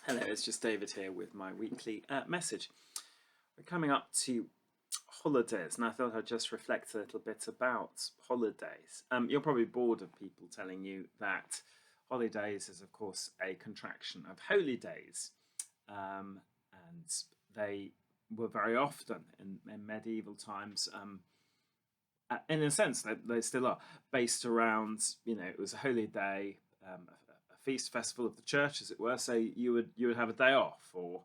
Hello, it's just David here with my weekly message. We're coming up to holidays, and I thought I'd just reflect a little bit about holidays. You're probably bored of people telling you that holidays is, of course, a contraction of holy days, and they were very often in medieval times. In a sense, they still are based around, it was a holy day, a feast festival of the church, as it were. So you would have a day off, or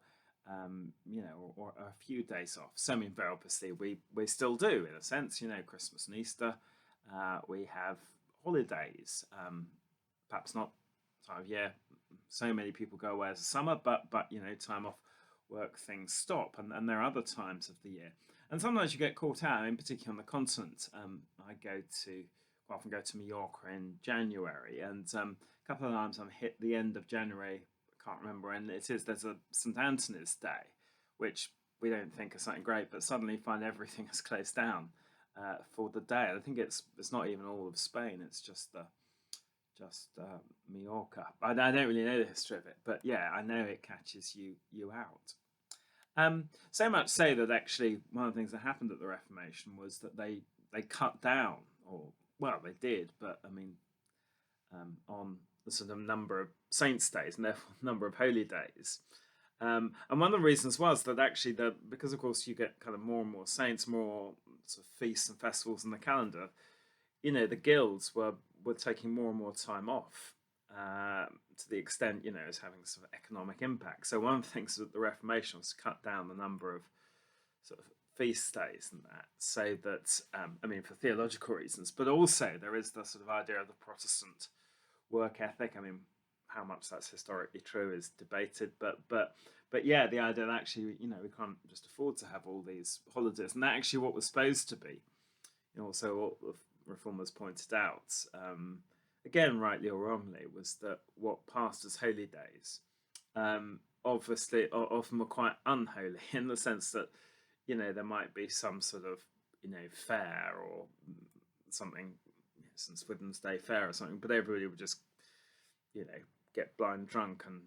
or a few days off. So I mean, very obviously, we still do in a sense. Christmas and Easter, we have holidays. Perhaps not time of year. So many people go away as a summer, but time off work, things stop, and there are other times of the year. And sometimes you get caught out, in particular on the continent. I quite often go to Mallorca in January, and a couple of times I'm hit the end of January. I can't remember when it is. There's a St Anthony's Day, which we don't think is something great, but suddenly find everything has closed down for the day. I think it's not even all of Spain. It's just Mallorca. I don't really know the history of it, but yeah, I know it catches you out. So much so that actually one of the things that happened at the Reformation was that they cut down, or well, they did, but I mean, on the sort of number of saints' days and therefore number of holy days. And one of the reasons was that actually because of course you get kind of more and more saints, more sort of feasts and festivals in the calendar. The guilds were taking more and more time off, to the extent it's having sort of economic impact. So one of the things that the Reformation was to cut down the number of sort of feast days and that, so that I mean, for theological reasons, but also there is the sort of idea of the Protestant work ethic. I mean, how much that's historically true is debated, but yeah, the idea that actually we can't just afford to have all these holidays, and that actually what was supposed to be, also what the reformers pointed out, again rightly or wrongly, was that what passed as holy days, obviously often were quite unholy, in the sense that there might be some sort of fair or something, St Swithin's Day fair or something, but everybody would just you know get blind drunk and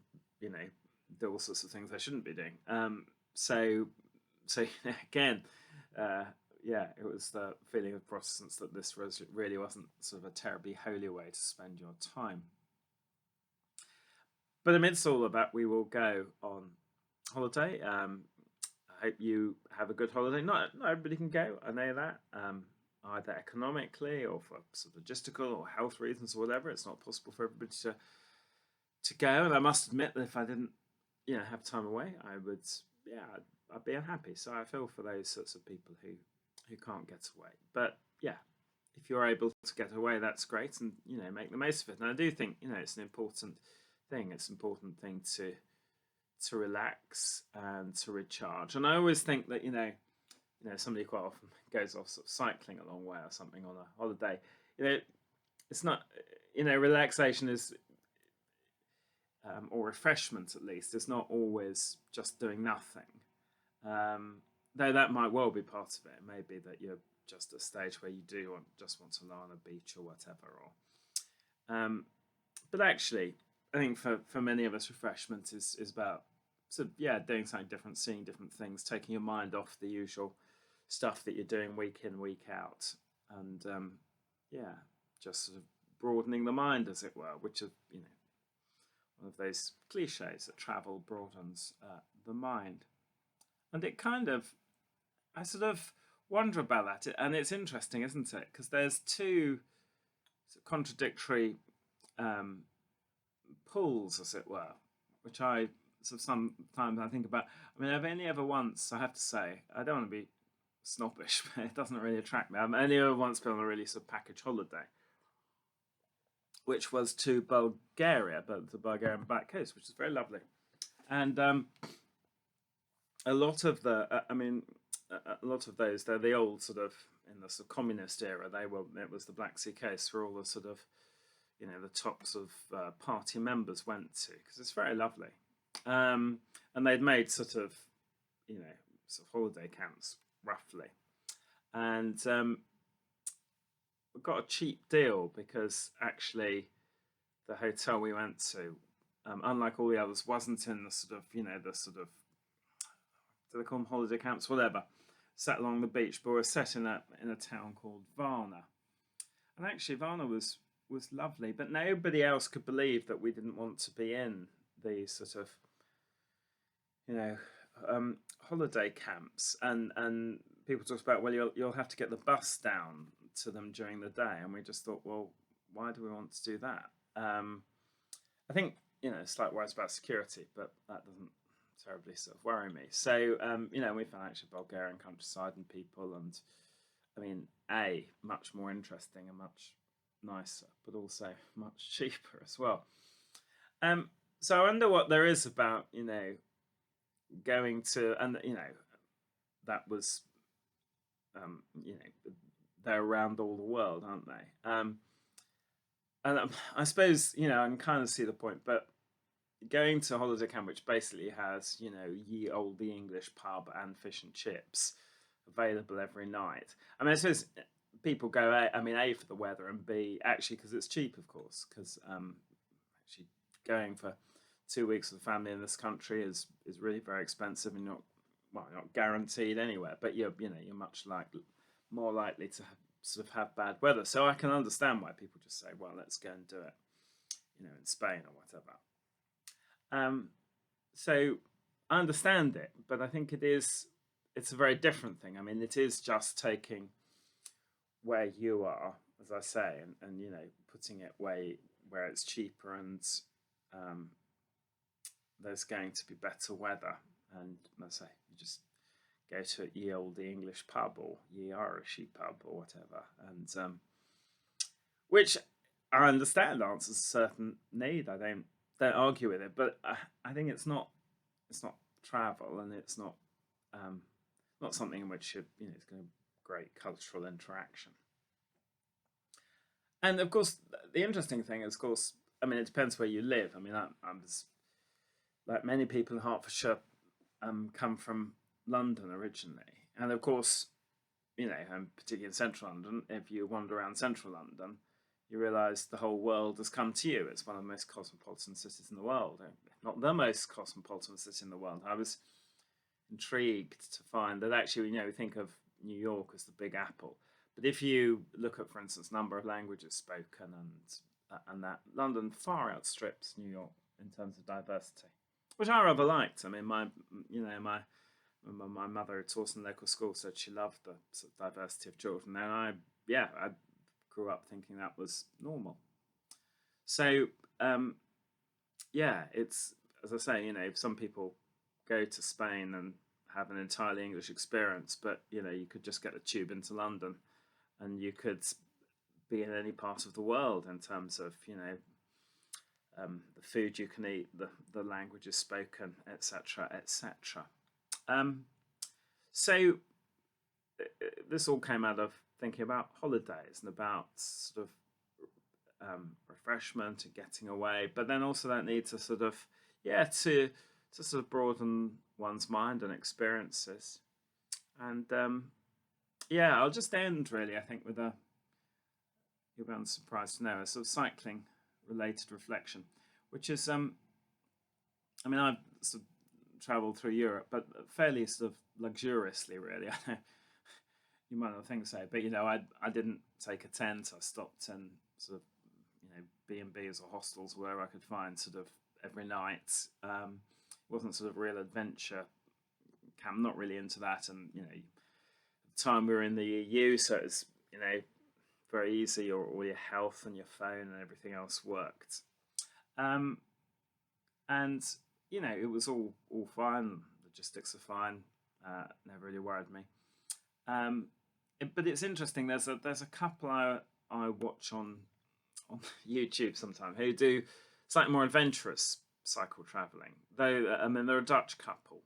do all sorts of things they shouldn't be doing. So again, yeah, it was the feeling of Protestants that this really wasn't sort of a terribly holy way to spend your time. But amidst all of that, we will go on holiday. I hope you have a good holiday. Not everybody can go, I know that. Either economically or for sort of logistical or health reasons or whatever, it's not possible for everybody to go. And I must admit that if I didn't, have time away, I would, yeah, I'd be unhappy. So I feel for those sorts of people who can't get away. But yeah, if you're able to get away, that's great, and make the most of it. And I do think it's an important thing. It's an important thing to relax and to recharge. And I always think that somebody quite often goes off sort of cycling a long way or something on a holiday. It's not relaxation is or refreshment at least is not always just doing nothing. Though that might well be part of it. It may be that you're just at a stage where you do just want to lie on a beach or whatever. But actually, I think for many of us, refreshment is about doing something different, seeing different things, taking your mind off the usual stuff that you're doing week in, week out, and just sort of broadening the mind, as it were, which is one of those cliches that travel broadens the mind. And it kind of, I sort of wonder about that, and it's interesting, isn't it? Because there's two contradictory pulls, as it were, which I sometimes I think about. I mean, I've only ever once, I have to say, I don't want to be snobbish, but it doesn't really attract me. I've only ever once been on a really sort of package holiday, which was to Bulgaria, but the Bulgarian Black Coast, which is very lovely. And a lot of a lot of those, they're the old sort of, in the sort of communist era, it was the Black Sea coast where all the sort of, the tops of party members went to, because it's very lovely. And they'd made sort of holiday camps, roughly. And we got a cheap deal because actually the hotel we went to unlike all the others, wasn't in the sort of, you know, the sort of, do they call them holiday camps, whatever, set along the beach, but was set in a town called Varna. And actually, Varna was lovely, but nobody else could believe that we didn't want to be in these sort of, you know, holiday camps. And people talk about, well, you'll have to get the bus down to them during the day, and we just thought, well, why do we want to do that? I think, you know, slight worries about security, but that doesn't terribly sort of worry me. So, you know, we found actually Bulgarian countryside and people, and I mean, much more interesting and much nicer, but also much cheaper as well. So I wonder what there is about, you know, going to, and you know, that was, you know, they're around all the world, aren't they? And I suppose, you know, I can kind of see the point, but going to a holiday camp which basically has, you know, ye olde English pub and fish and chips available every night. I mean, I suppose people go, I mean, A, for the weather, and B, actually because it's cheap, of course, because actually going for 2 weeks with a family in this country is really very expensive, and you're not guaranteed anywhere, but you're much more likely to sort of have bad weather. So I can understand why people just say, well, let's go and do it, you know, in Spain or whatever. So I understand it, but I think it's a very different thing. I mean, it is just taking where you are, as I say, and you know, putting it where it's cheaper, and there's going to be better weather, and as I say, you just go to ye olde English pub or ye Irishy pub or whatever, and which I understand answers a certain need. I don't argue with it, but I think it's not travel, and it's not something in which you know, it's going to great cultural interaction. And of course, the interesting thing is, of course, I mean, it depends where you live. I mean, I'm like many people in Hertfordshire, come from London originally, and of course, you know, particularly in central London, if you wander around central London, you realise the whole world has come to you. It's one of the most cosmopolitan cities in the world, not the most cosmopolitan city in the world. I was intrigued to find that actually, you know, we think of New York as the Big Apple, but if you look at, for instance, number of languages spoken, and that, London far outstrips New York in terms of diversity, which I rather liked. I mean, my mother, who taught in the local school, said she loved the sort of diversity of children, and I grew up thinking that was normal. So yeah, it's, as I say, you know, some people go to Spain and have an entirely English experience, but you know, you could just get a tube into London, and you could be in any part of the world in terms of, you know, the food you can eat, the languages spoken, etc., etc. So this all came out of thinking about holidays and about sort of refreshment and getting away, but then also that need to sort of, yeah, to sort of broaden one's mind and experiences. And yeah, I'll just end really, I think, with you'll be unsurprised to know, a sort of cycling related reflection, which is, I mean, I've sort of travelled through Europe, but fairly sort of luxuriously, really. I know you might not think so, but you know, I didn't take a tent. I stopped in sort of, you know, B&Bs or hostels, wherever I could find, sort of every night. It wasn't sort of real adventure. I'm not really into that, and you know, at the time we were in the EU, so it's, you know, very easy. All your health and your phone and everything else worked, and you know, it was all fine. Logistics are fine. Never really worried me. But it's interesting. There's a couple I watch on YouTube sometimes who do slightly more adventurous cycle traveling. Though I mean, they're a Dutch couple.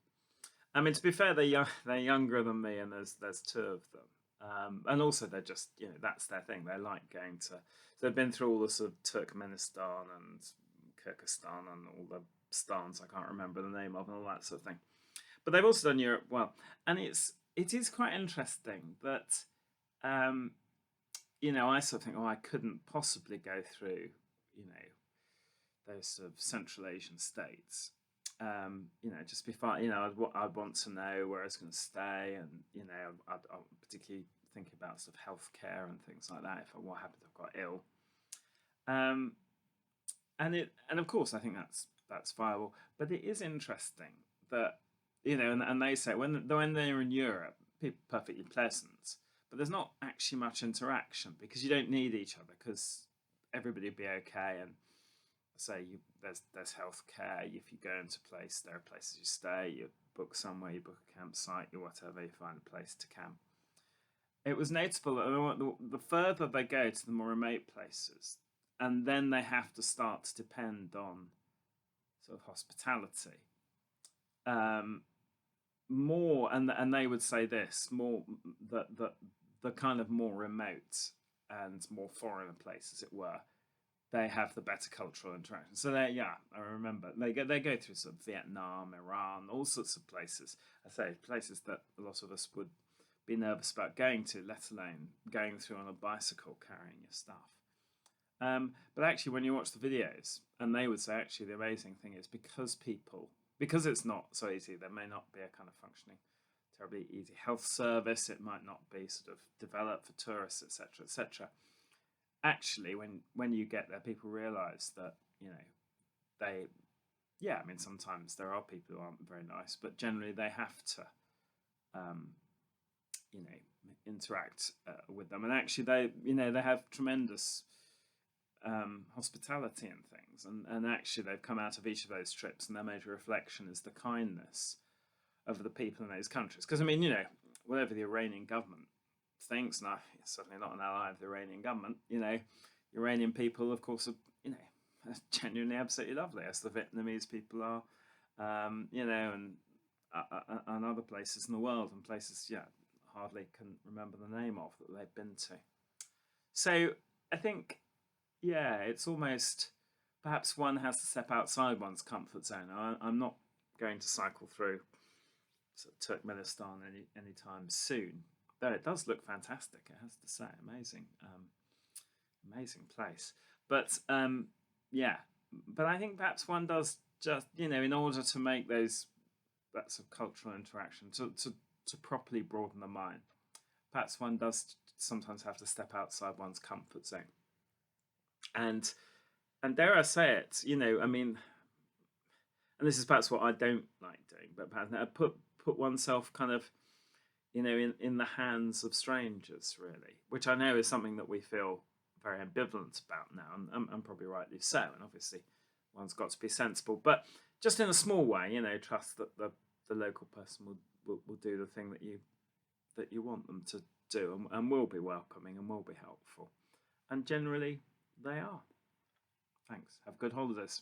I mean, to be fair, they're younger than me, and there's two of them. And also they're just, you know, that's their thing. They like going to. So they've been through all the sort of Turkmenistan and Kyrgyzstan and all the stans I can't remember the name of, and all that sort of thing. But they've also done Europe well, and it is quite interesting that, you know, I sort of think, oh, I couldn't possibly go through, you know, those sort of Central Asian states, just be fine. I'd want to know where I was going to stay, and I'd particularly think about sort of healthcare and things like that. What happens if I got ill, um, and of course I think that's viable. But it is interesting that and they say when they're in Europe, people are perfectly pleasant, but there's not actually much interaction because you don't need each other because everybody would be okay. And say there's healthcare. If you go into a place, there are places you stay. You book somewhere, you book a campsite, you whatever. You find a place to camp. It was notable that the further they go to the more remote places, and then they have to start to depend on sort of hospitality. More, and they would say this more, that the kind of more remote and more foreign places, as it were, they have the better cultural interaction. So I remember they go through sort of Vietnam, Iran, all sorts of places. I say places that a lot of us would be nervous about going to, let alone going through on a bicycle carrying your stuff. But actually, when you watch the videos, and they would say actually the amazing thing is because it's not so easy, there may not be a kind of functioning, terribly easy health service. It might not be sort of developed for tourists, etc., etc. Actually, when you get there, people realise that sometimes there are people who aren't very nice, but generally they have to interact with them, and actually they have tremendous hospitality and things, and actually they've come out of each of those trips, and their major reflection is the kindness of the people in those countries. Because whatever the Iranian government thinks, and I'm certainly not an ally of the Iranian government, Iranian people, of course, are genuinely absolutely lovely, as the Vietnamese people are, and other places in the world, and places hardly can remember the name of that they've been to. So I think, it's almost perhaps one has to step outside one's comfort zone. I'm not going to cycle through sort of Turkmenistan anytime soon, though it does look fantastic, I have to say. Amazing place. But but I think perhaps one does just, in order to make that sort of cultural interaction, to properly broaden the mind, perhaps one does sometimes have to step outside one's comfort zone. And dare I say it, and this is perhaps what I don't like doing, but perhaps put oneself kind of, in the hands of strangers, really, which I know is something that we feel very ambivalent about now, and probably rightly so. And obviously, one's got to be sensible, but just in a small way, trust that the local person will do the thing that you want them to do, and will be welcoming and will be helpful, and generally they are. Thanks. Have good holidays.